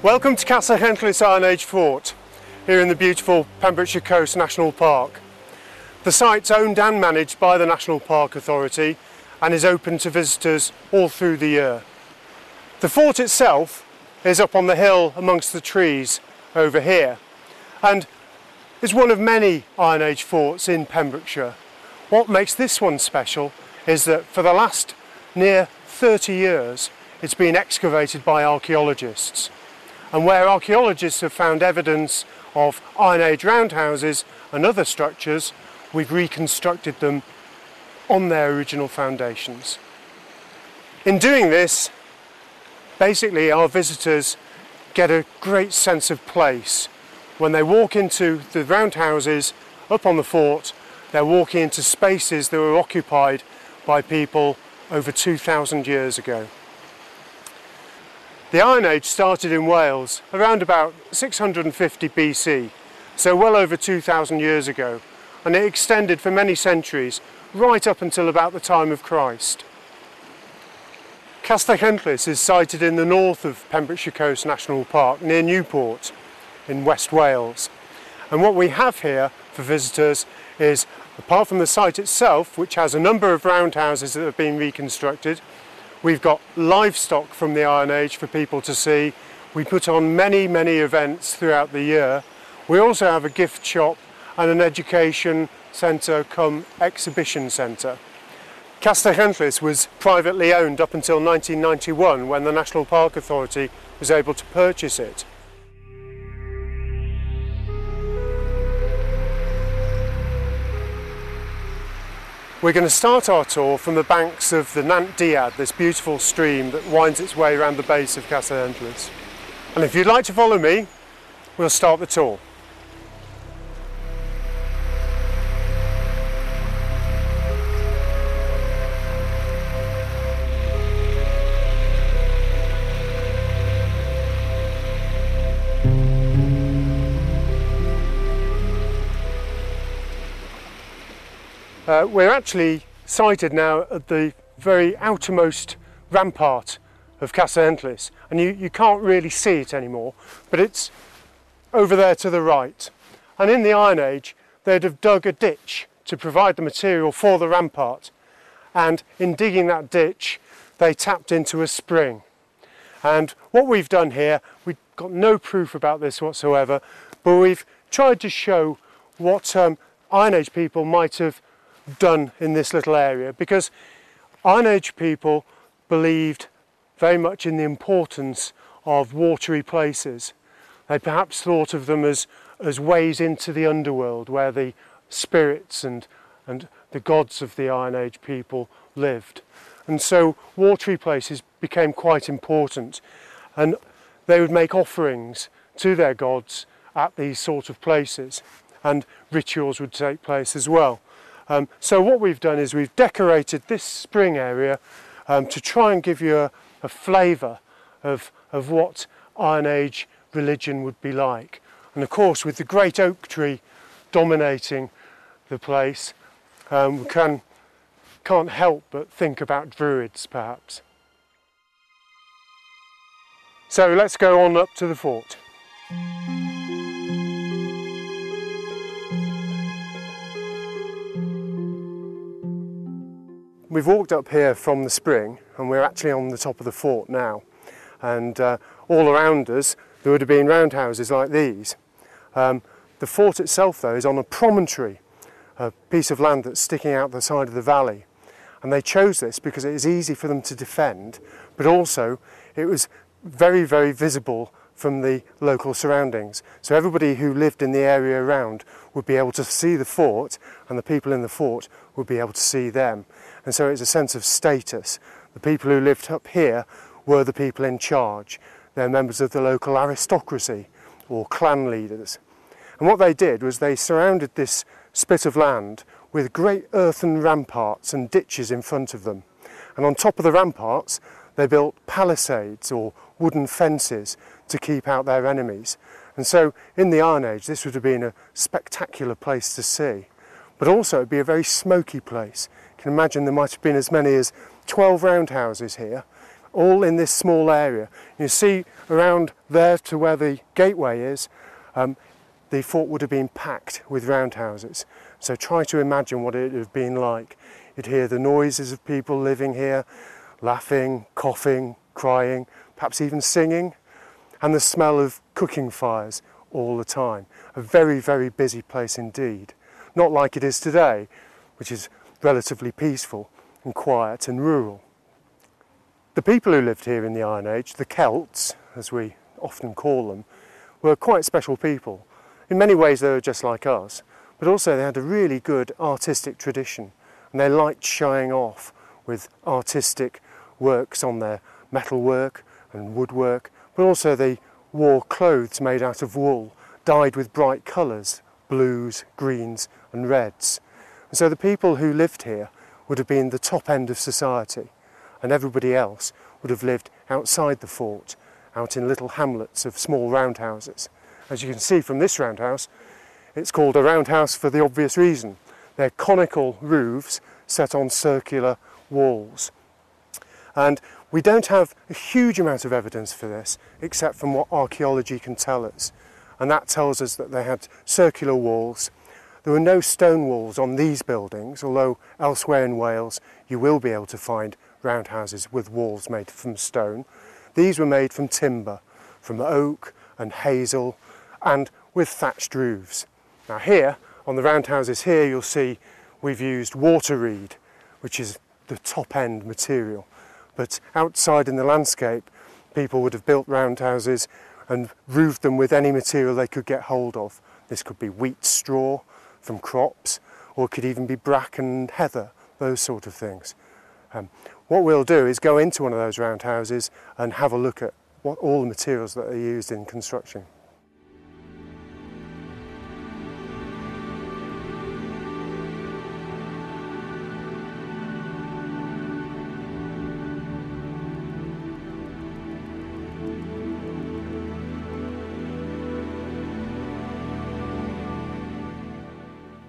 Welcome to Castell Henllys Iron Age Fort, here in the beautiful Pembrokeshire Coast National Park. The site's owned and managed by the National Park Authority and is open to visitors all through the year. The fort itself is up on the hill amongst the trees over here and is one of many Iron Age forts in Pembrokeshire. What makes this one special is that for the last near 30 years it's been excavated by archaeologists. And where archaeologists have found evidence of Iron Age roundhouses and other structures, we've reconstructed them on their original foundations. In doing this, basically our visitors get a great sense of place. When they walk into the roundhouses up on the fort, they're walking into spaces that were occupied by people over 2,000 years ago. The Iron Age started in Wales around about 650 BC, so well over 2,000 years ago, and it extended for many centuries, right up until about the time of Christ. Castell Henllys is sited in the north of Pembrokeshire Coast National Park, near Newport, in West Wales. And what we have here for visitors is, apart from the site itself, which has a number of roundhouses that have been reconstructed, we've got livestock from the Iron Age for people to see. We put on many events throughout the year. We also have a gift shop and an education centre cum exhibition centre. Castell Henllys was privately owned up until 1991 when the National Park Authority was able to purchase it. We're going to start our tour from the banks of the Nant Diad, this beautiful stream that winds its way around the base of Castell Henllys. And if you'd like to follow me, we'll start the tour. We're actually sited now at the very outermost rampart of Castell Henllys, and you can't really see it anymore, but it's over there to the right. And in the Iron Age they'd have dug a ditch to provide the material for the rampart, and in digging that ditch they tapped into a spring. And what we've done here, we've got no proof about this whatsoever, but we've tried to show what Iron Age people might have done in this little area, because Iron Age people believed very much in the importance of watery places. They perhaps thought of them as ways into the underworld where the spirits and the gods of the Iron Age people lived. And so watery places became quite important, and they would make offerings to their gods at these sort of places, and rituals would take place as well. So what we've done is we've decorated this spring area to try and give you a flavour of what Iron Age religion would be like. And of course, with the great oak tree dominating the place, we can't help but think about druids perhaps. So let's go on up to the fort. We've walked up here from the spring and we're actually on the top of the fort now, and all around us there would have been roundhouses like these. The fort itself though is on a promontory, a piece of land that's sticking out the side of the valley, and they chose this because it is easy for them to defend, but also it was very visible from the local surroundings. So everybody who lived in the area around would be able to see the fort, and the people in the fort would be able to see them. And so it's a sense of status. The people who lived up here were the people in charge. They're members of the local aristocracy or clan leaders. And what they did was they surrounded this spit of land with great earthen ramparts and ditches in front of them. And on top of the ramparts they built palisades or wooden fences to keep out their enemies. And so in the Iron Age this would have been a spectacular place to see. But also it would be a very smoky place. You can imagine there might have been as many as 12 roundhouses here, all in this small area. You see around there to where the gateway is, the fort would have been packed with roundhouses. So try to imagine what it would have been like. You'd hear the noises of people living here, laughing, coughing, crying, perhaps even singing, and the smell of cooking fires all the time. A very, very busy place indeed. Not like it is today, which is relatively peaceful and quiet and rural. The people who lived here in the Iron Age, the Celts, as we often call them, were quite special people. In many ways they were just like us, but also they had a really good artistic tradition, and they liked showing off with artistic works on their metalwork and woodwork, but also they wore clothes made out of wool, dyed with bright colours, blues, greens and reds. And so the people who lived here would have been the top end of society, and everybody else would have lived outside the fort, out in little hamlets of small roundhouses. As you can see from this roundhouse, it's called a roundhouse for the obvious reason. They're conical roofs set on circular walls. And we don't have a huge amount of evidence for this, except from what archaeology can tell us. And that tells us that they had circular walls. There were no stone walls on these buildings, although elsewhere in Wales you will be able to find roundhouses with walls made from stone. These were made from timber, from oak and hazel, and with thatched roofs. Now here, on the roundhouses here, you'll see we've used water reed, which is the top end material. But outside in the landscape, people would have built roundhouses and roofed them with any material they could get hold of. This could be wheat straw from crops, or it could even be bracken and heather, those sort of things. What we'll do is go into one of those roundhouses and have a look at what all the materials that are used in construction.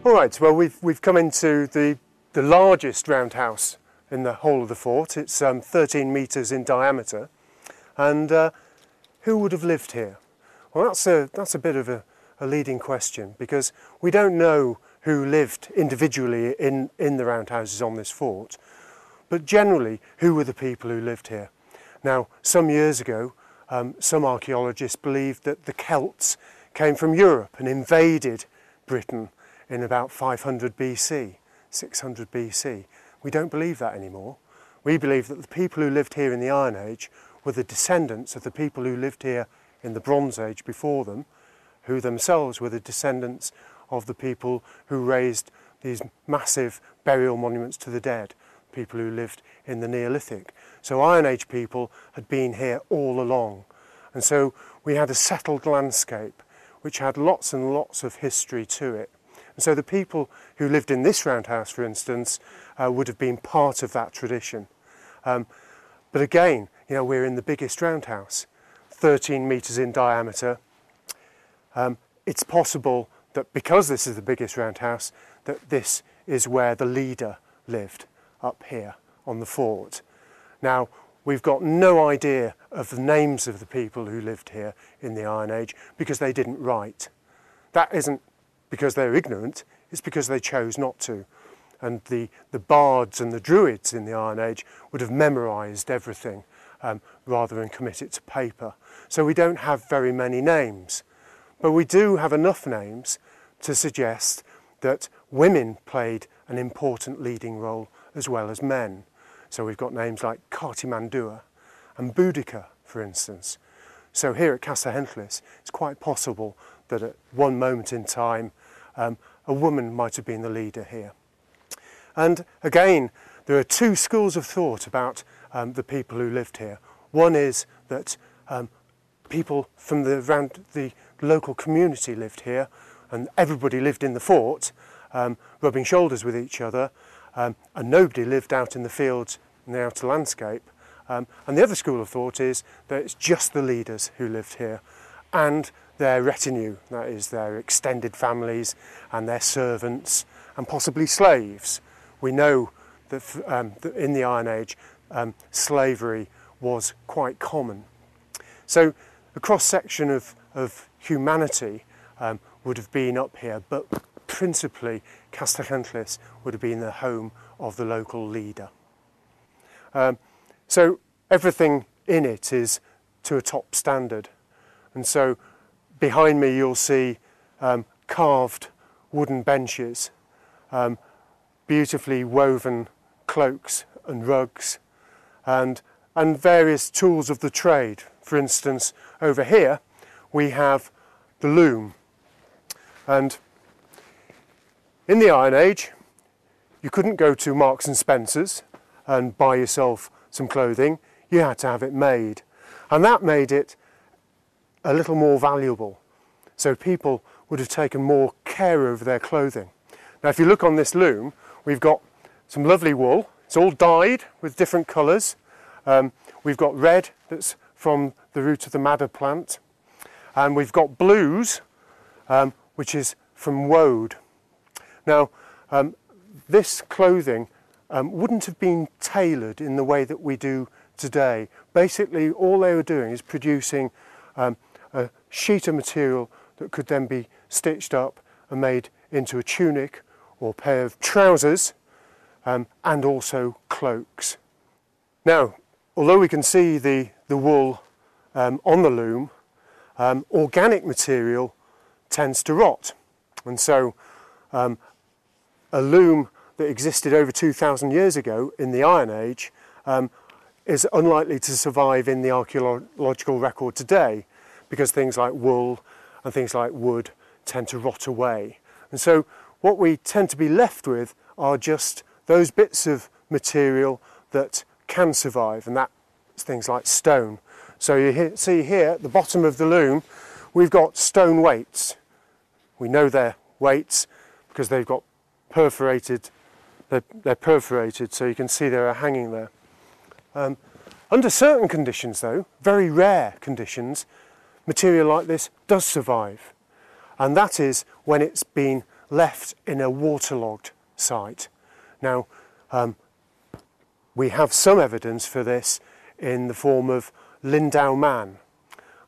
All right, well we've come into the largest roundhouse in the whole of the fort. It's 13 metres in diameter, and who would have lived here? Well, that's a bit of a leading question, because we don't know who lived individually in the roundhouses on this fort, but generally who were the people who lived here. Now, some years ago, some archaeologists believed that the Celts came from Europe and invaded Britain in about 500 BC, 600 BC. We don't believe that anymore. We believe that the people who lived here in the Iron Age were the descendants of the people who lived here in the Bronze Age before them, who themselves were the descendants of the people who raised these massive burial monuments to the dead, people who lived in the Neolithic. So Iron Age people had been here all along. And so we had a settled landscape which had lots and lots of history to it. And so the people who lived in this roundhouse, for instance, would have been part of that tradition. But again, you know, we're in the biggest roundhouse, 13 metres in diameter. It's possible that because this is the biggest roundhouse, that this is where the leader lived, up here on the fort. Now, we've got no idea of the names of the people who lived here in the Iron Age because they didn't write. That isn't because they're ignorant, it's because they chose not to. And the bards and the druids in the Iron Age would have memorised everything rather than commit it to paper. So we don't have very many names, but we do have enough names to suggest that women played an important leading role as well as men. So we've got names like Cartimandua and Boudica, for instance. So here at Castell Henllys, it's quite possible that at one moment in time, a woman might have been the leader here. And again, there are two schools of thought about the people who lived here. One is that people from around the local community lived here, and everybody lived in the fort, rubbing shoulders with each other, and nobody lived out in the fields in the outer landscape. And the other school of thought is that it's just the leaders who lived here, and their retinue, that is their extended families and their servants and possibly slaves. We know that in the Iron Age slavery was quite common. So the cross-section of humanity would have been up here, but principally Castell Henllys would have been the home of the local leader. So everything in it is to a top standard, and so behind me you'll see carved wooden benches, beautifully woven cloaks and rugs, and various tools of the trade. For instance, over here we have the loom, and in the Iron Age you couldn't go to Marks and Spencer's and buy yourself some clothing. You had to have it made, and that made it a little more valuable. So people would have taken more care over their clothing. Now if you look on this loom, we've got some lovely wool. It's all dyed with different colours. We've got red that's from the root of the madder plant, and we've got blues, which is from woad. Now this clothing wouldn't have been tailored in the way that we do today. Basically all they were doing is producing a sheet of material that could then be stitched up and made into a tunic or a pair of trousers, and also cloaks. Now, although we can see the wool on the loom, organic material tends to rot, and so a loom that existed over 2,000 years ago in the Iron Age is unlikely to survive in the archaeological record today, because things like wool and things like wood tend to rot away. And so what we tend to be left with are just those bits of material that can survive, and that's things like stone. So you see here at the bottom of the loom we've got stone weights. We know they're weights because they've got perforated, they're perforated, so you can see they're hanging there. Under certain conditions though, very rare conditions, material like this does survive, and that is when it's been left in a waterlogged site. Now we have some evidence for this in the form of Lindau Man,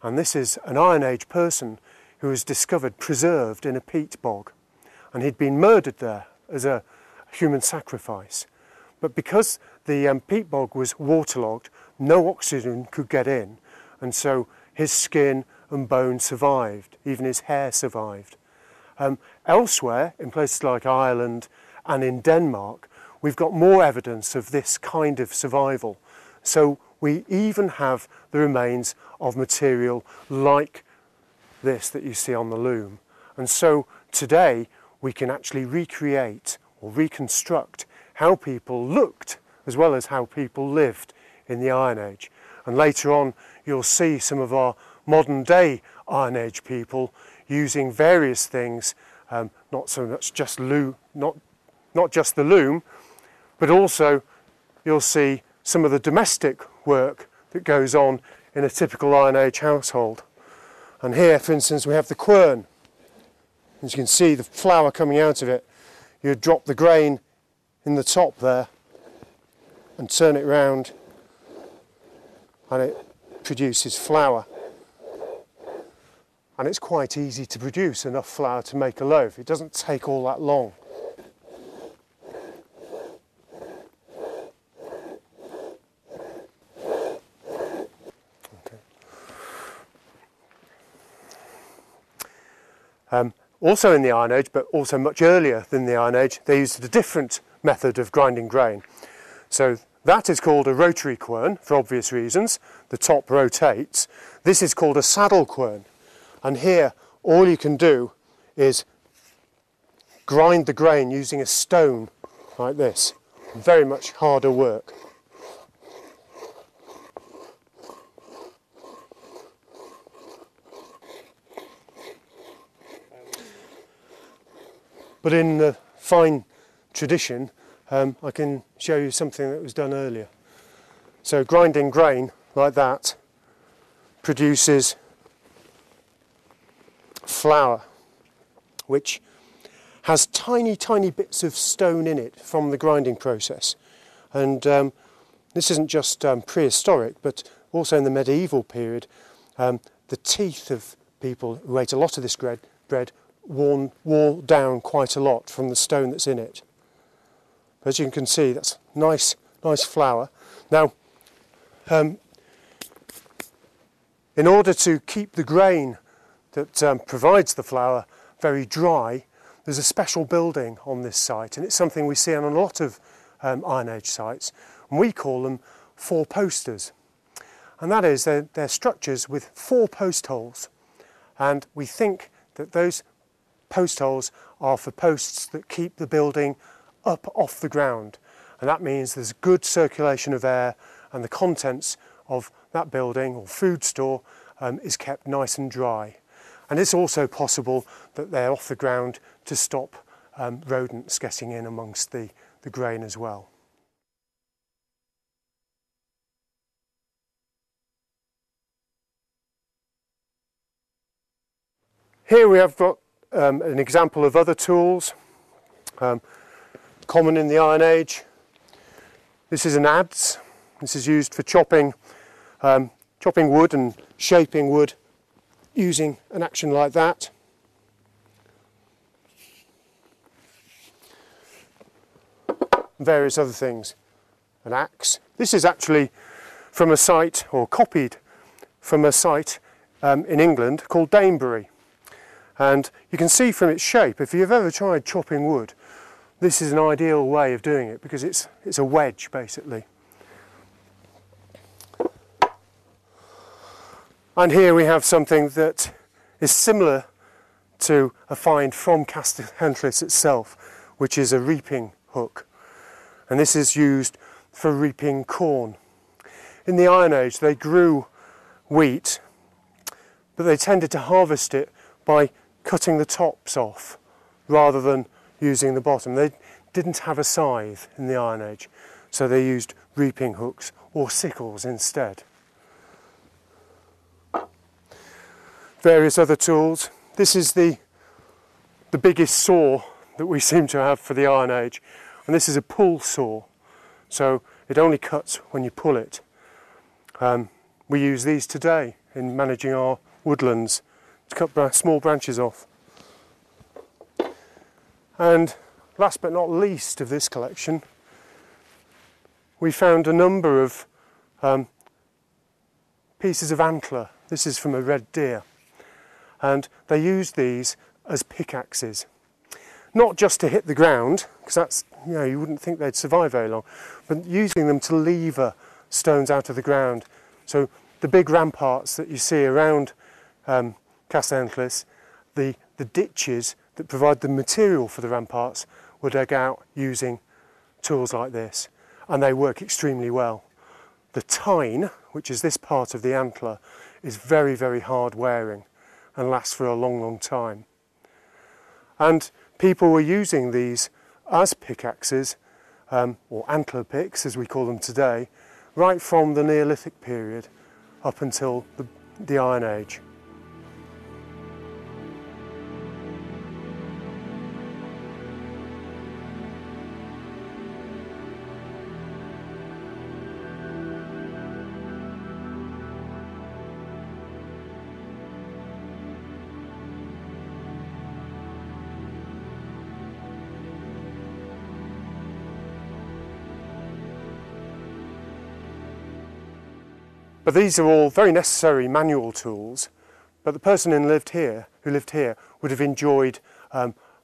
and this is an Iron Age person who was discovered preserved in a peat bog, and he'd been murdered there as a human sacrifice. But because the peat bog was waterlogged, no oxygen could get in, and so his skin and bone survived, even his hair survived. Elsewhere, in places like Ireland and in Denmark, we've got more evidence of this kind of survival. So we even have the remains of material like this that you see on the loom. And so today we can actually recreate or reconstruct how people looked as well as how people lived in the Iron Age. And later on you'll see some of our modern day Iron Age people using various things, not so much just not just the loom, but also you'll see some of the domestic work that goes on in a typical Iron Age household. And here, for instance, we have the quern. As you can see the flour coming out of it. You drop the grain in the top there and turn it round, and it produces flour. And it's quite easy to produce enough flour to make a loaf. It doesn't take all that long. Also in the Iron Age, but also much earlier than the Iron Age, they used a different method of grinding grain. So that is called a rotary quern, for obvious reasons. The top rotates. This is called a saddle quern. And here, all you can do is grind the grain using a stone like this. Very much harder work. But in the fine tradition, I can show you something that was done earlier. So grinding grain like that produces flour, which has tiny bits of stone in it from the grinding process. And this isn't just prehistoric, but also in the medieval period, the teeth of people who ate a lot of this bread wore down quite a lot from the stone that's in it. But as you can see, that's nice flour. Now, in order to keep the grain that provides the flour very dry, there's a special building on this site, and it's something we see on a lot of Iron Age sites, and we call them four-posters. And that is, they're structures with 4 post holes, and we think that those post holes are for posts that keep the building up off the ground, and that means there's good circulation of air, and the contents of that building or food store is kept nice and dry. And it's also possible that they're off the ground to stop rodents getting in amongst the grain as well. Here we have got an example of other tools common in the Iron Age. This is an adze. This is used for chopping wood and shaping wood using an action like that. Various other things. An axe. This is actually from a site, or copied from a site in England called Danebury. And you can see from its shape, if you've ever tried chopping wood, this is an ideal way of doing it because it's a wedge basically. And here we have something that is similar to a find from Castell Henllys itself, which is a reaping hook. And this is used for reaping corn. In the Iron Age they grew wheat, but they tended to harvest it by cutting the tops off rather than using the bottom. They didn't have a scythe in the Iron Age, so they used reaping hooks or sickles instead. Various other tools. This is the biggest saw that we seem to have for the Iron Age, and this is a pull saw, so it only cuts when you pull it. We use these today in managing our woodlands to cut small branches off. And last but not least of this collection, we found a number of pieces of antler. This is from a red deer, and they used these as pickaxes, not just to hit the ground, because that's, you wouldn't think they'd survive very long, but using them to lever stones out of the ground. So the big ramparts that you see around Castell Henllys, the ditches that provide the material for the ramparts were dug out using tools like this, and they work extremely well. The tine, which is this part of the antler, is very, very hard wearing and lasts for a long, long time. And people were using these as pickaxes, or antler picks as we call them today, right from the Neolithic period up until the Iron Age. But these are all very necessary manual tools, but the person who lived here would have enjoyed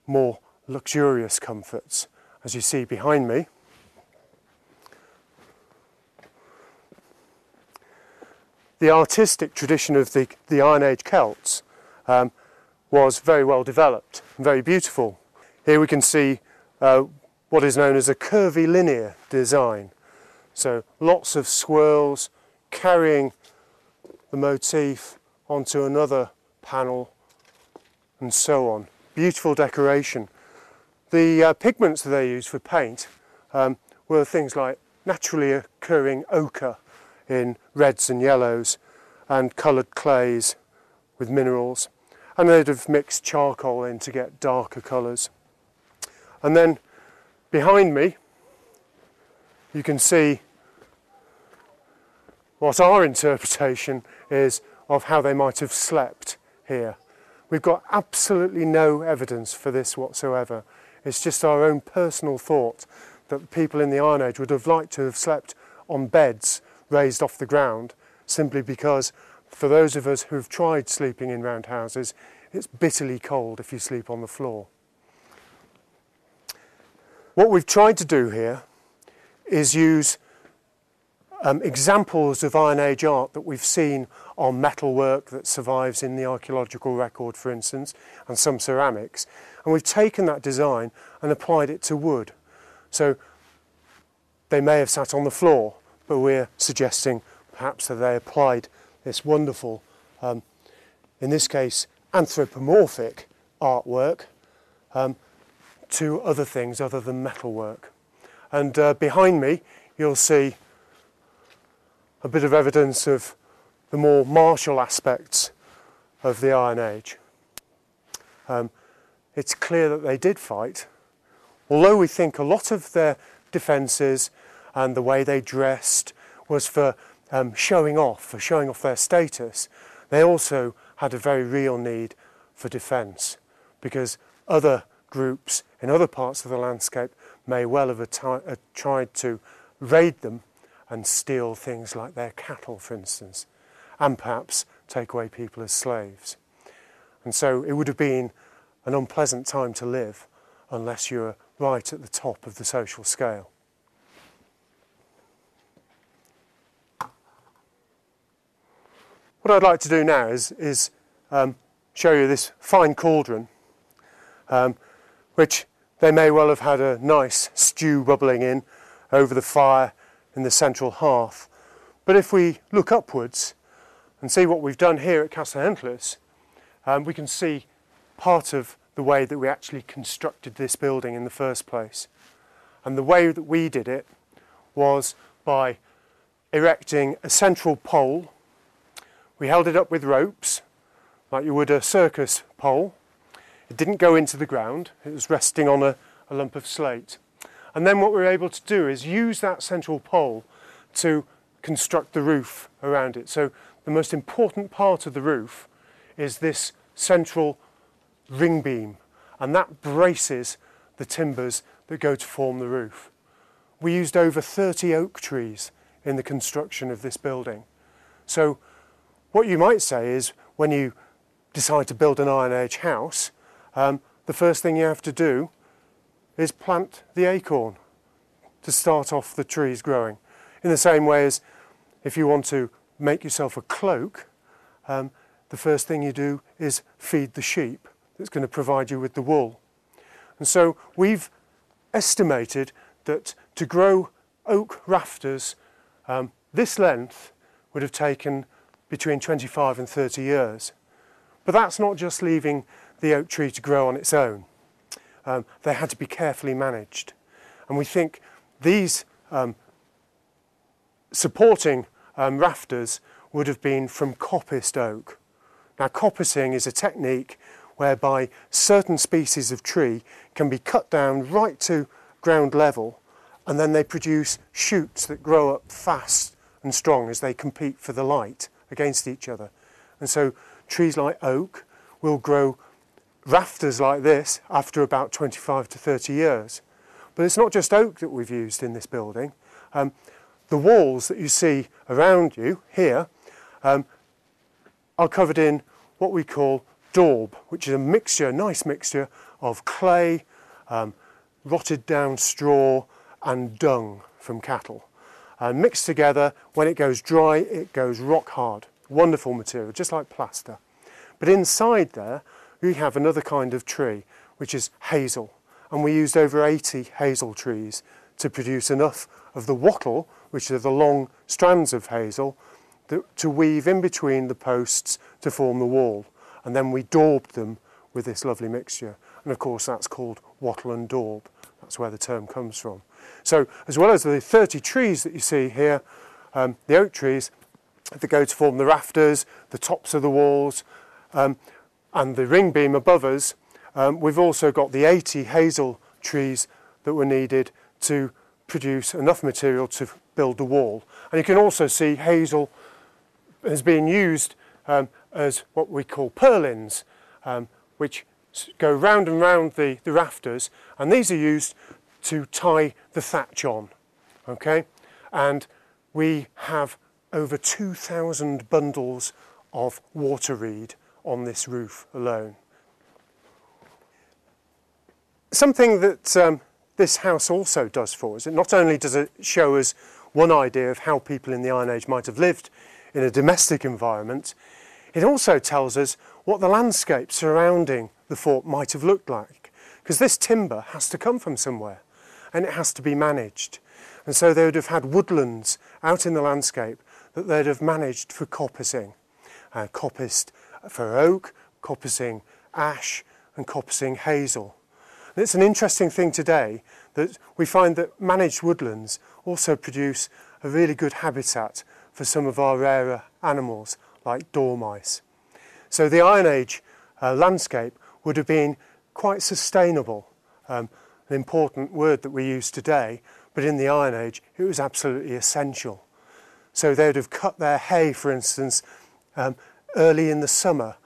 more luxurious comforts. As you see behind me, the artistic tradition of the Iron Age Celts was very well developed and very beautiful. Here we can see what is known as a curvilinear design. So lots of swirls carrying the motif onto another panel and so on. Beautiful decoration. The pigments that they used for paint were things like naturally occurring ochre in reds and yellows and coloured clays with minerals, and they'd have mixed charcoal in to get darker colours. And then behind me you can see what our interpretation is of how they might have slept here. We've got absolutely no evidence for this whatsoever. It's just our own personal thought that people in the Iron Age would have liked to have slept on beds raised off the ground, simply because for those of us who've tried sleeping in round houses, it's bitterly cold if you sleep on the floor. What we've tried to do here is use examples of Iron Age art that we've seen on metalwork that survives in the archaeological record, for instance, and some ceramics, and we've taken that design and applied it to wood. So they may have sat on the floor, but we're suggesting perhaps that they applied this wonderful, in this case, anthropomorphic artwork to other things other than metalwork. And behind me you'll see a bit of evidence of the more martial aspects of the Iron Age. It's clear that they did fight, although we think a lot of their defences and the way they dressed was for showing off their status. They also had a very real need for defence, because other groups in other parts of the landscape may well have tried to raid them and steal things like their cattle, for instance, and perhaps take away people as slaves. And so it would have been an unpleasant time to live unless you were right at the top of the social scale. What I'd like to do now is show you this fine cauldron, which they may well have had a nice stew bubbling in over the fire in the central hearth. But if we look upwards and see what we've done here at Castell Henllys, we can see part of the way that we actually constructed this building in the first place. And the way that we did it was by erecting a central pole. We held it up with ropes, like you would a circus pole. It didn't go into the ground, it was resting on a lump of slate. And then what we were able to do is use that central pole to construct the roof around it. So the most important part of the roof is this central ring beam, and that braces the timbers that go to form the roof. We used over 30 oak trees in the construction of this building. So what you might say is, when you decide to build an Iron Age house, the first thing you have to do is plant the acorn to start off the trees growing. In the same way as if you want to make yourself a cloak, the first thing you do is feed the sheep that's going to provide you with the wool. And so we've estimated that to grow oak rafters this length would have taken between 25 and 30 years. But that's not just leaving the oak tree to grow on its own. They had to be carefully managed. And we think these supporting rafters would have been from coppiced oak. Now, coppicing is a technique whereby certain species of tree can be cut down right to ground level, and then they produce shoots that grow up fast and strong as they compete for the light against each other. And so trees like oak will grow rafters like this after about 25 to 30 years. But it's not just oak that we've used in this building. The walls that you see around you here are covered in what we call daub, which is a mixture, nice mixture of clay, rotted down straw and dung from cattle. Mixed together, when it goes dry, it goes rock hard. Wonderful material, just like plaster. But inside there, we have another kind of tree, which is hazel. And we used over 80 hazel trees to produce enough of the wattle, which are the long strands of hazel, to weave in between the posts to form the wall. And then we daubed them with this lovely mixture. And of course, that's called wattle and daub. That's where the term comes from. So as well as the 30 trees that you see here, the oak trees that go to form the rafters, the tops of the walls, and the ring beam above us, we've also got the 80 hazel trees that were needed to produce enough material to build the wall. And you can also see hazel has been used as what we call purlins, which go round and round the rafters, and these are used to tie the thatch on. Okay, and we have over 2,000 bundles of water reed on this roof alone. Something that this house also does for us, not only does it show us one idea of how people in the Iron Age might have lived in a domestic environment, it also tells us what the landscape surrounding the fort might have looked like, because this timber has to come from somewhere and it has to be managed. And so they would have had woodlands out in the landscape that they'd have managed for coppicing. Coppiced for oak, coppicing ash and coppicing hazel. And it's an interesting thing today that we find that managed woodlands also produce a really good habitat for some of our rarer animals like dormice. So the Iron Age landscape would have been quite sustainable, an important word that we use today, but in the Iron Age it was absolutely essential. So they would have cut their hay, for instance, early in the summer,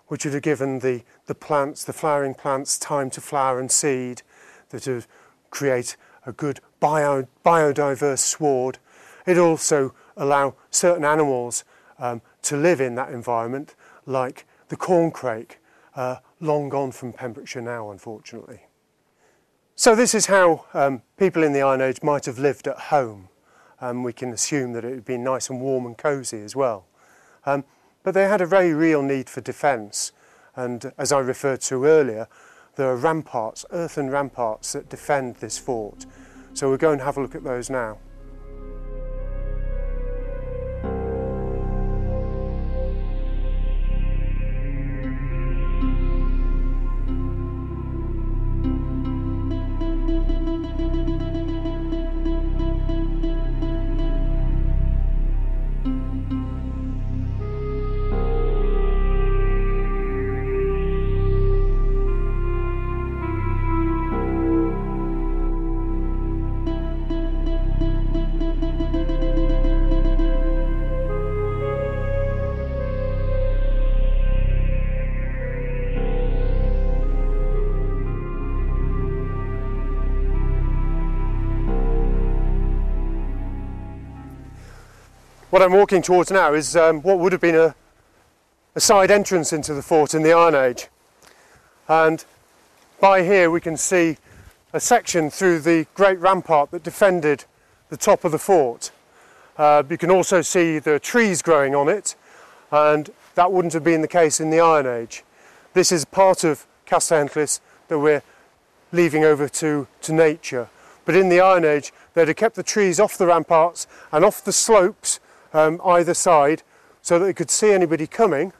which would have given the plants, the flowering plants, time to flower and seed, that would create a good biodiverse sward. It also allow certain animals to live in that environment, like the corncrake, long gone from Pembrokeshire now, unfortunately. So this is how people in the Iron Age might have lived at home. We can assume that it would be nice and warm and cosy as well. But they had a very real need for defence, and as I referred to earlier, there are ramparts, earthen ramparts that defend this fort. So we'll go and have a look at those now. What I'm walking towards now is what would have been a side entrance into the fort in the Iron Age. And by here we can see a section through the great rampart that defended the top of the fort. You can also see the trees growing on it, and that wouldn't have been the case in the Iron Age. This is part of Castell Henllys that we're leaving over to nature. But in the Iron Age they'd have kept the trees off the ramparts and off the slopes either side, so that they could see anybody coming,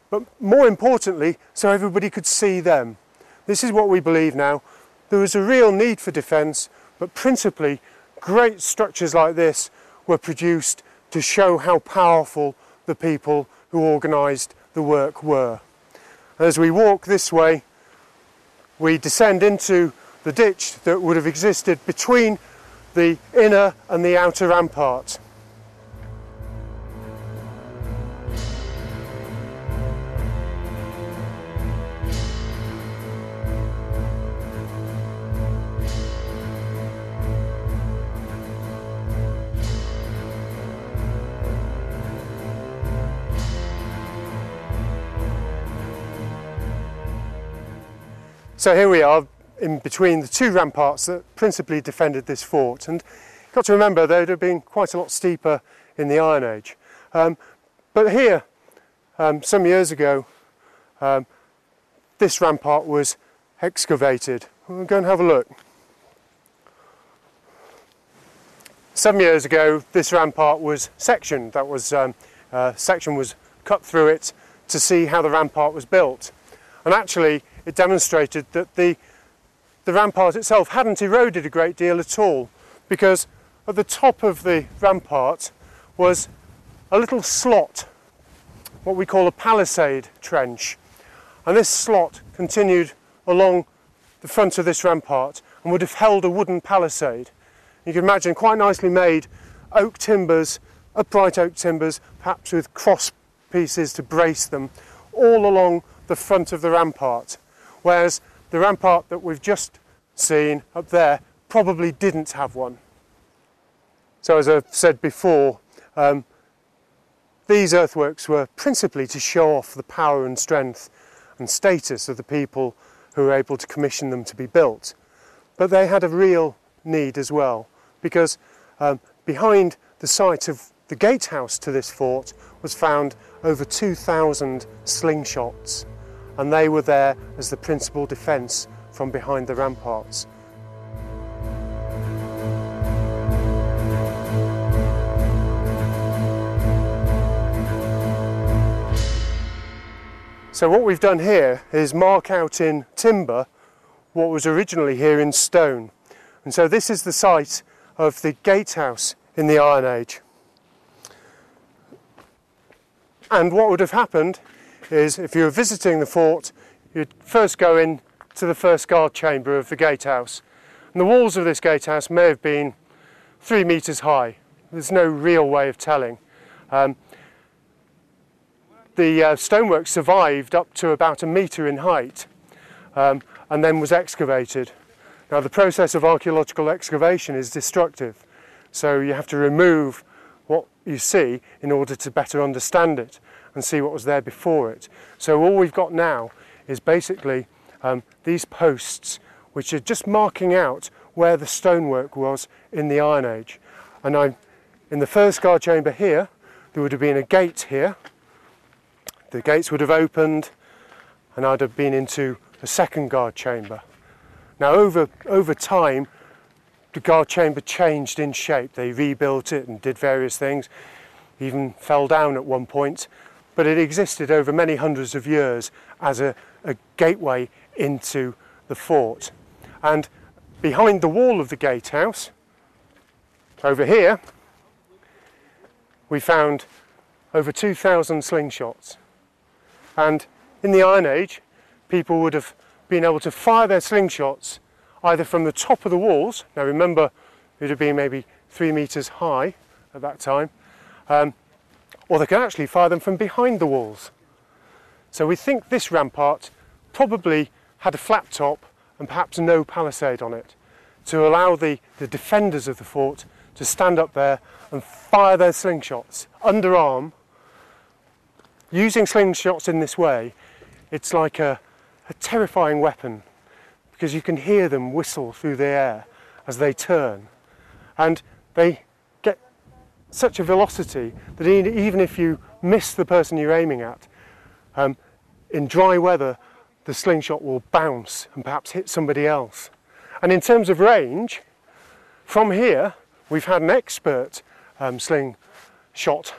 but more importantly, so everybody could see them. This is what we believe now. There was a real need for defence, but principally great structures like this were produced to show how powerful the people who organised the work were. As we walk this way, we descend into the ditch that would have existed between the inner and the outer rampart. So here we are in between the two ramparts that principally defended this fort, and you've got to remember they would have been quite a lot steeper in the Iron Age. But here, some years ago, this rampart was excavated. We'll go and have a look. 7 years ago this rampart was sectioned. That was, section was cut through it to see how the rampart was built. And actually it demonstrated that the rampart itself hadn't eroded a great deal at all, because at the top of the rampart was a little slot, what we call a palisade trench. And this slot continued along the front of this rampart and would have held a wooden palisade. You can imagine quite nicely made oak timbers, upright oak timbers, perhaps with cross pieces to brace them, all along the front of the rampart, whereas the rampart that we've just seen up there probably didn't have one. So as I've said before, these earthworks were principally to show off the power and strength and status of the people who were able to commission them to be built. But they had a real need as well, because behind the site of the gatehouse to this fort was found over 2,000 slingshots, and they were there as the principal defence from behind the ramparts. So what we've done here is mark out in timber what was originally here in stone. And so this is the site of the gatehouse in the Iron Age. And what would have happened is, if you were visiting the fort, you'd first go in to the first guard chamber of the gatehouse. And the walls of this gatehouse may have been 3 metres high. There's no real way of telling. The stonework survived up to about 1 metre in height, and then was excavated. Now, the process of archaeological excavation is destructive, so you have to remove what you see in order to better understand it and see what was there before it. So all we've got now is basically these posts, which are just marking out where the stonework was in the Iron Age. And in the first guard chamber here, there would have been a gate here. The gates would have opened, and I'd have been into the second guard chamber. Now, over time, the guard chamber changed in shape. They rebuilt it and did various things, even fell down at one point, but it existed over many hundreds of years as a gateway into the fort. And behind the wall of the gatehouse, over here, we found over 2,000 slingshots. And in the Iron Age, people would have been able to fire their slingshots either from the top of the walls. Now remember, it would have been maybe 3 metres high at that time, or they could actually fire them from behind the walls. So we think this rampart probably had a flat top and perhaps no palisade on it, to allow the defenders of the fort to stand up there and fire their slingshots underarm. Using slingshots in this way, it's like a terrifying weapon, because you can hear them whistle through the air as they turn, and they get such a velocity that even if you miss the person you're aiming at, in dry weather the slingshot will bounce and perhaps hit somebody else. And in terms of range, from here we've had an expert slingshot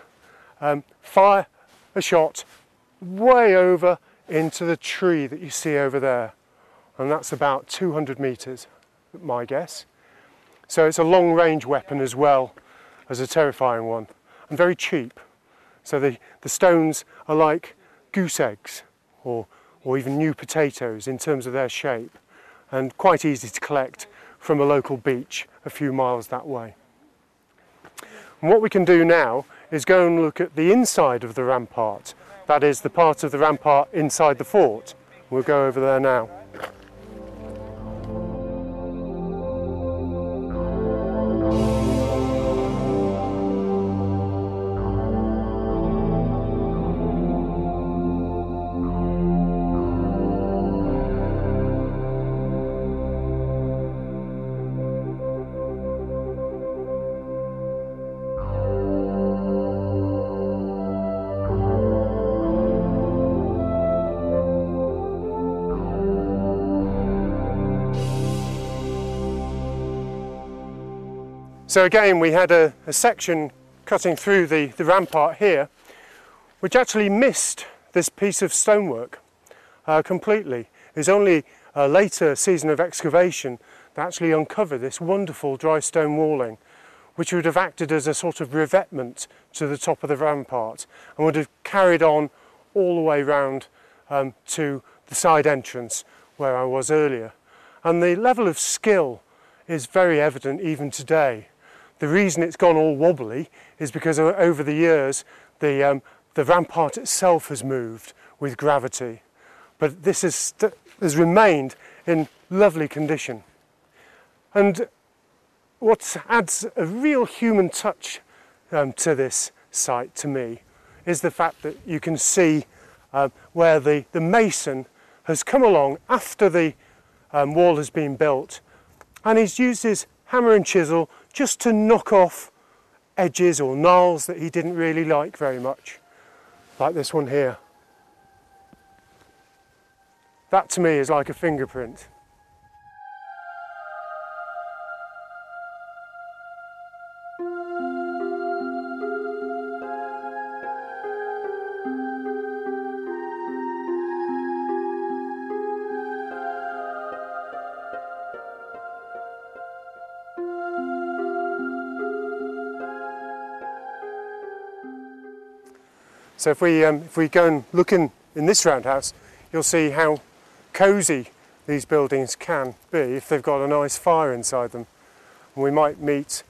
fire a shot way over into the tree that you see over there, and that's about 200 metres, my guess. So it's a long range weapon as well as a terrifying one, and very cheap. So the stones are like goose eggs or even new potatoes in terms of their shape, and quite easy to collect from a local beach a few miles that way. And what we can do now is go and look at the inside of the rampart, that is the part of the rampart inside the fort. We'll go over there now. So again, we had a section cutting through the rampart here, which actually missed this piece of stonework completely. It was only a later season of excavation that actually uncovered this wonderful dry stone walling, which would have acted as a sort of revetment to the top of the rampart and would have carried on all the way round to the side entrance where I was earlier. And the level of skill is very evident even today. The reason it's gone all wobbly is because over the years the rampart itself has moved with gravity, but this has remained in lovely condition. And what adds a real human touch to this site, to me, is the fact that you can see where the mason has come along after the wall has been built, and he's used his hammer and chisel just to knock off edges or knolls that he didn't really like very much, like this one here. That to me is like a fingerprint. So if we go and look in this roundhouse, you'll see how cosy these buildings can be if they've got a nice fire inside them. And we might meet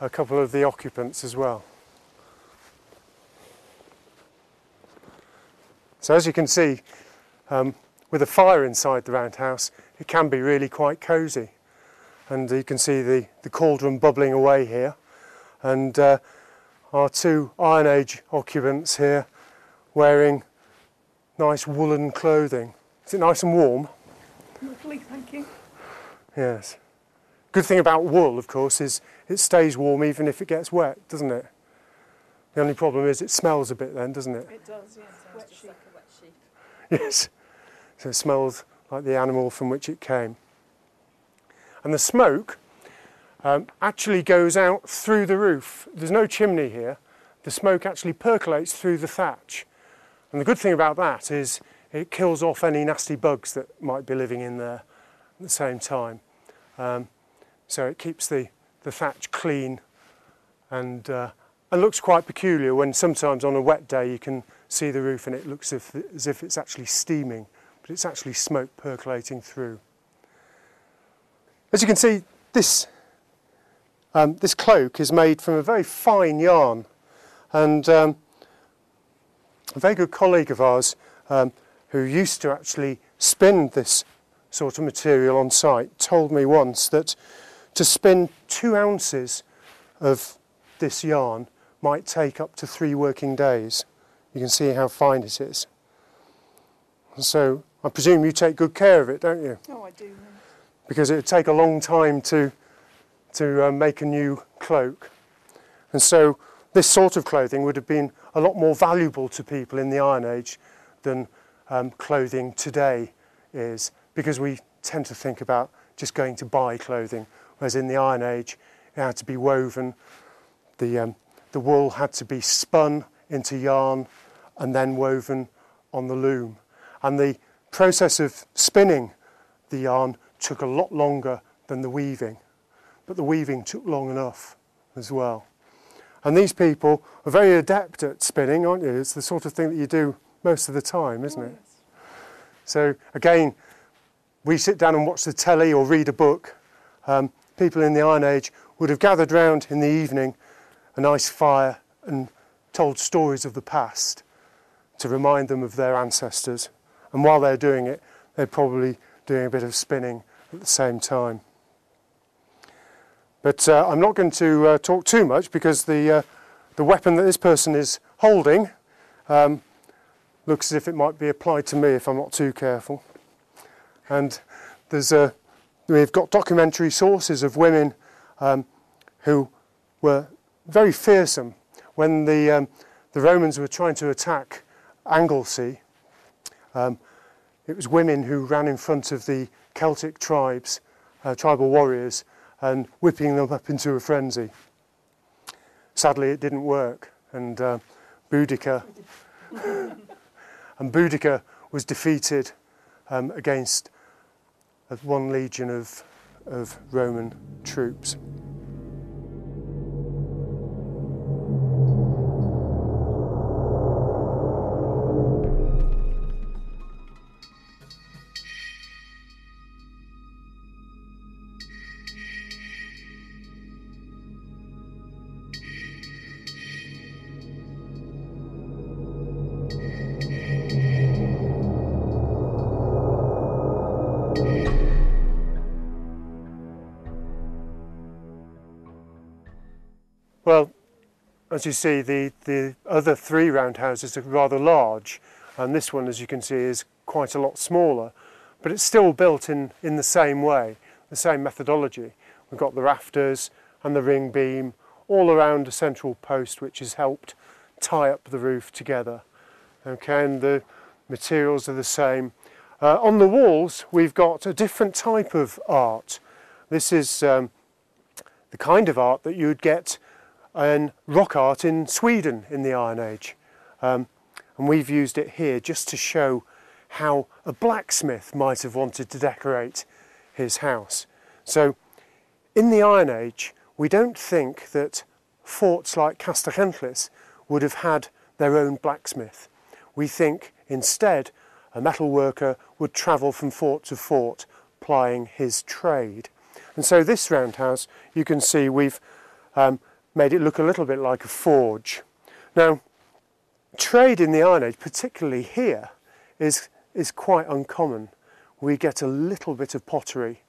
a couple of the occupants as well. So as you can see, with a fire inside the roundhouse, it can be really quite cosy. And you can see the cauldron bubbling away here. And our two Iron Age occupants here wearing nice woolen clothing. Is it nice and warm? Lovely, thank you. Yes. Good thing about wool, of course, is it stays warm even if it gets wet, doesn't it? The only problem is it smells a bit then, doesn't it? It does, yes. Sounds just like a wet sheep. Yes. So it smells like the animal from which it came. And the smoke actually goes out through the roof. There's no chimney here. The smoke actually percolates through the thatch. And the good thing about that is it kills off any nasty bugs that might be living in there at the same time. So it keeps the thatch clean and looks quite peculiar when sometimes on a wet day you can see the roof and it looks as if it's actually steaming, but it's actually smoke percolating through. As you can see, this cloak is made from a very fine yarn, and a very good colleague of ours who used to actually spin this sort of material on site told me once that to spin 2 ounces of this yarn might take up to 3 working days. You can see how fine it is. So I presume you take good care of it, don't you? Oh, I do. Because it would take a long time to make a new cloak. And so this sort of clothing would have been a lot more valuable to people in the Iron Age than clothing today is, because we tend to think about just going to buy clothing, whereas in the Iron Age it had to be woven, the wool had to be spun into yarn and then woven on the loom. And the process of spinning the yarn took a lot longer than the weaving, but the weaving took long enough as well. And these people are very adept at spinning, aren't you? It's the sort of thing that you do most of the time, isn't it? Yes. So again, we sit down and watch the telly or read a book. People in the Iron Age would have gathered round in the evening, a nice fire, and told stories of the past to remind them of their ancestors. And while they're doing it, they're probably doing a bit of spinning at the same time. But I'm not going to talk too much, because the weapon that this person is holding looks as if it might be applied to me if I'm not too careful. And we've got documentary sources of women who were very fearsome when the Romans were trying to attack Anglesey. It was women who ran in front of the Celtic tribes, tribal warriors, and whipping them up into a frenzy. Sadly, it didn't work, and Boudicca was defeated against one legion of Roman troops. Well, as you see, the other three roundhouses are rather large, and this one, as you can see, is quite a lot smaller, but it's still built in the same way, the same methodology. We've got the rafters and the ring beam all around a central post which has helped tie up the roof together. Okay, and the materials are the same. On the walls we've got a different type of art. This is the kind of art that you would get in rock art in Sweden in the Iron Age. And we've used it here just to show how a blacksmith might have wanted to decorate his house. So in the Iron Age, we don't think that forts like Castell Henllys would have had their own blacksmith. We think instead a metal worker would travel from fort to fort plying his trade. And so this roundhouse, you can see we've made it look a little bit like a forge. Now, trade in the Iron Age, particularly here, is quite uncommon. We get a little bit of pottery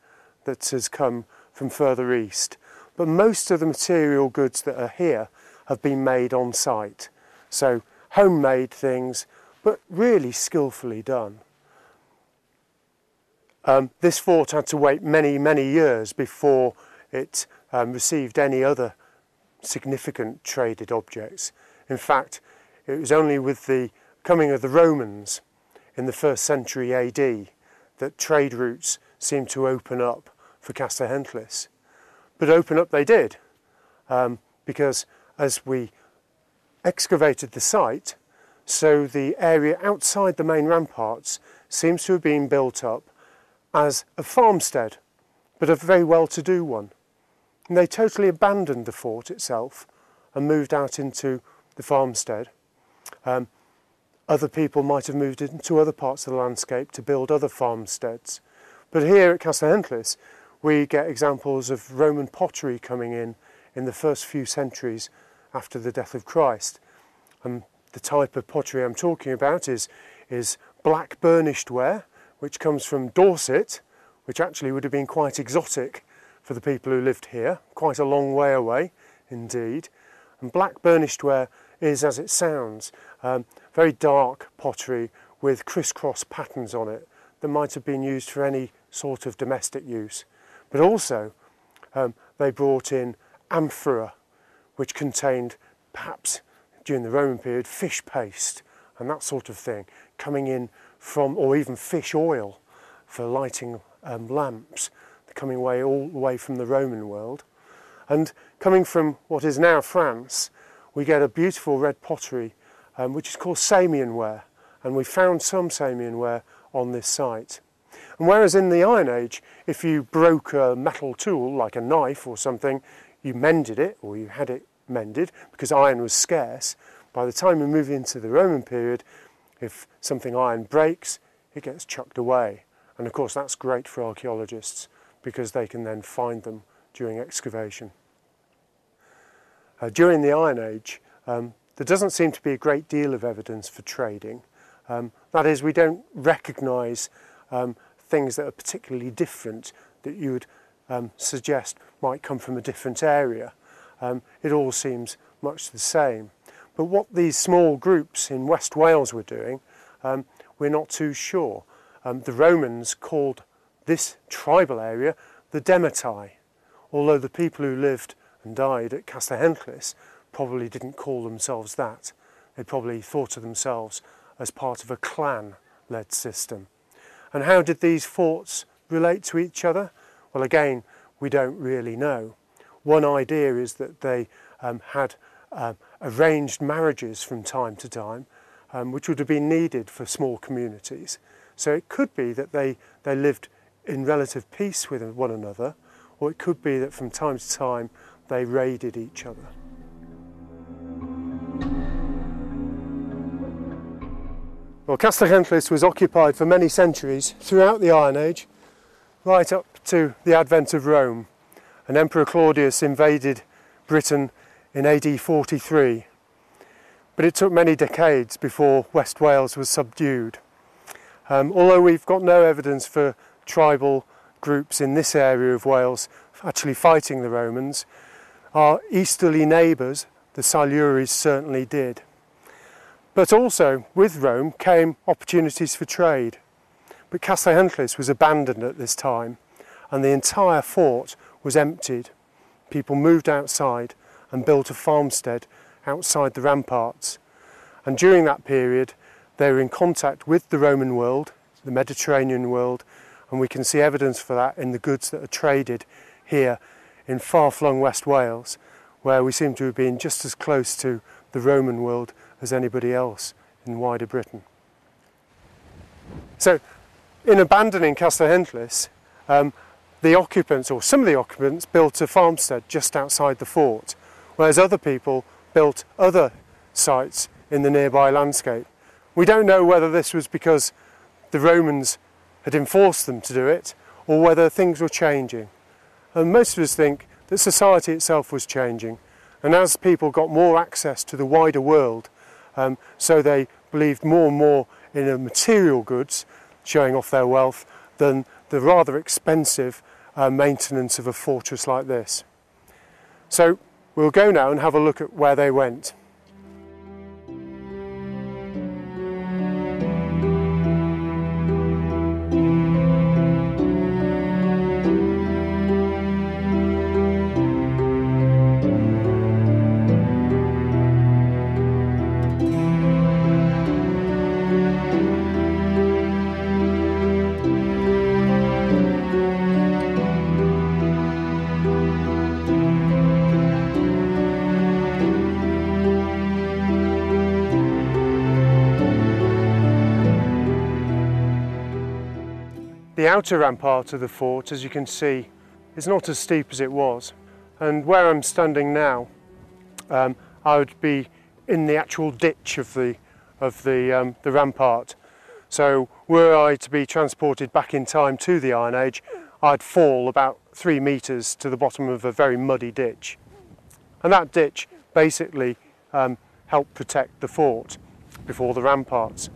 that has come from further east, but most of the material goods that are here have been made on site. So homemade things, but really skillfully done. This fort had to wait many years before it received any other significant traded objects. In fact, it was only with the coming of the Romans in the 1st century AD that trade routes seemed to open up for Castell Henllys. But open up they did, because as we excavated the site, so the area outside the main ramparts seems to have been built up as a farmstead, but a very well-to-do one. And they totally abandoned the fort itself and moved out into the farmstead. Other people might have moved into other parts of the landscape to build other farmsteads. But here at Castell Henllys, we get examples of Roman pottery coming in the first few centuries after the death of Christ. And the type of pottery I'm talking about is black burnished ware, which comes from Dorset, which actually would have been quite exotic for the people who lived here, quite a long way away indeed. And black burnished ware is, as it sounds, very dark pottery with crisscross patterns on it that might have been used for any sort of domestic use. But also they brought in amphora, which contained, perhaps during the Roman period, fish paste and that sort of thing coming in from, or even fish oil for lighting lamps, coming away all the way from the Roman world. And coming from what is now France, we get a beautiful red pottery which is called Samian ware, and we found some Samian ware on this site. And whereas in the Iron Age, if you broke a metal tool like a knife or something, you mended it, or you had it mended because iron was scarce. By the time we move into the Roman period, if something iron breaks, it gets chucked away. And of course that's great for archaeologists because they can then find them during excavation. During the Iron Age, there doesn't seem to be a great deal of evidence for trading. That is, we don't recognise things that are particularly different that you would suggest might come from a different area. It all seems much the same. But what these small groups in West Wales were doing, we're not too sure. The Romans called this tribal area the Demetai, although the people who lived and died at Castell Henllys probably didn't call themselves that. They probably thought of themselves as part of a clan-led system. And how did these forts relate to each other? Well, again, we don't really know. One idea is that they had arranged marriages from time to time, which would have been needed for small communities. So it could be that they lived in relative peace with one another, or it could be that from time to time they raided each other. Well, Castell Henllys was occupied for many centuries throughout the Iron Age, right up to the advent of Rome. And Emperor Claudius invaded Britain in AD 43. But it took many decades before West Wales was subdued. Although we've got no evidence for tribal groups in this area of Wales actually fighting the Romans, Our easterly neighbours, the Silures, certainly did. But also with Rome came opportunities for trade. But Castell Henllys was abandoned at this time and the entire fort was emptied. People moved outside and built a farmstead outside the ramparts. And during that period they were in contact with the Roman world, the Mediterranean world, and we can see evidence for that in the goods that are traded here in far-flung West Wales, where we seem to have been just as close to the Roman world as anybody else in wider Britain. So, in abandoning Castell Henllys, the occupants, or some of the occupants, built a farmstead just outside the fort, whereas other people built other sites in the nearby landscape. We don't know whether this was because the Romans had enforced them to do it, or whether things were changing. And most of us think that society itself was changing, and as people got more access to the wider world, so they believed more and more in material goods, showing off their wealth, than the rather expensive maintenance of a fortress like this. So we'll go now and have a look at where they went. The outer rampart of the fort, as you can see, is not as steep as it was, and where I'm standing now, I would be in the actual ditch of the rampart. So were I to be transported back in time to the Iron Age, I'd fall about 3 metres to the bottom of a very muddy ditch. And that ditch basically helped protect the fort before the ramparts.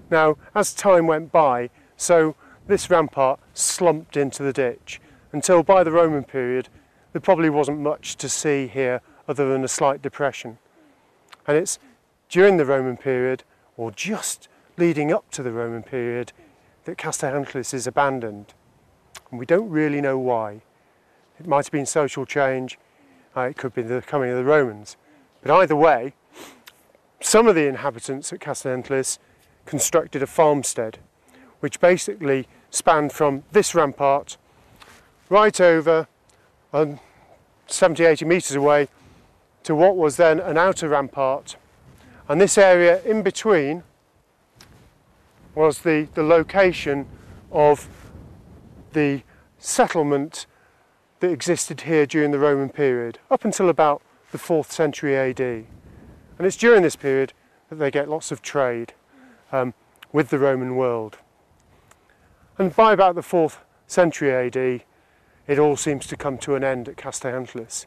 Now, as time went by, so this rampart slumped into the ditch until by the Roman period there probably wasn't much to see here other than a slight depression. And it's during the Roman period, or just leading up to the Roman period, that Castell Henllys is abandoned. And we don't really know why. It might have been social change, it could be the coming of the Romans. But either way, some of the inhabitants at Castell Henllys constructed a farmstead, which basically spanned from this rampart right over 70-80 metres away to what was then an outer rampart, and this area in between was the location of the settlement that existed here during the Roman period up until about the 4th century AD, and it's during this period that they get lots of trade with the Roman world. And by about the 4th century AD, it all seems to come to an end at Castell Henllys,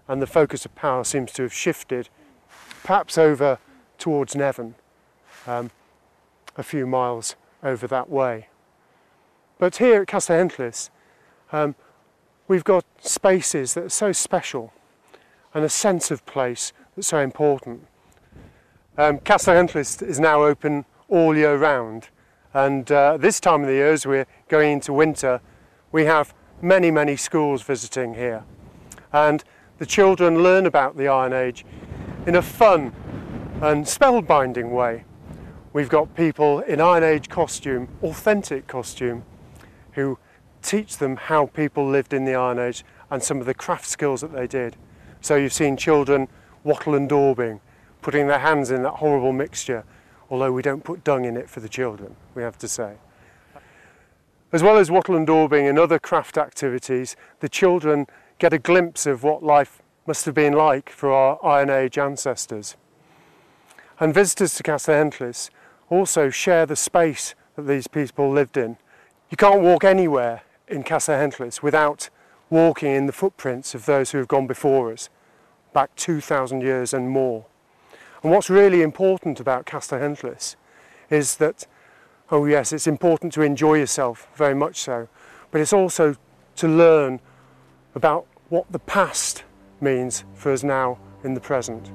and the focus of power seems to have shifted, perhaps over towards Nevern, a few miles over that way. But here at Castell Henllys, we've got spaces that are so special, and a sense of place that's so important. Castell Henllys is now open all year round. And this time of the year, as we're going into winter, we have many schools visiting here. And the children learn about the Iron Age in a fun and spellbinding way. We've got people in Iron Age costume, authentic costume, who teach them how people lived in the Iron Age and some of the craft skills that they did. So you've seen children wattle and daubing, putting their hands in that horrible mixture, although we don't put dung in it for the children, we have to say. As well as wattle and daubing and other craft activities, the children get a glimpse of what life must have been like for our Iron Age ancestors. And visitors to Castell Henllys also share the space that these people lived in. You can't walk anywhere in Castell Henllys without walking in the footprints of those who have gone before us, back 2,000 years and more. And what's really important about Castell Henllys is that, oh yes, it's important to enjoy yourself, very much so, but it's also to learn about what the past means for us now in the present.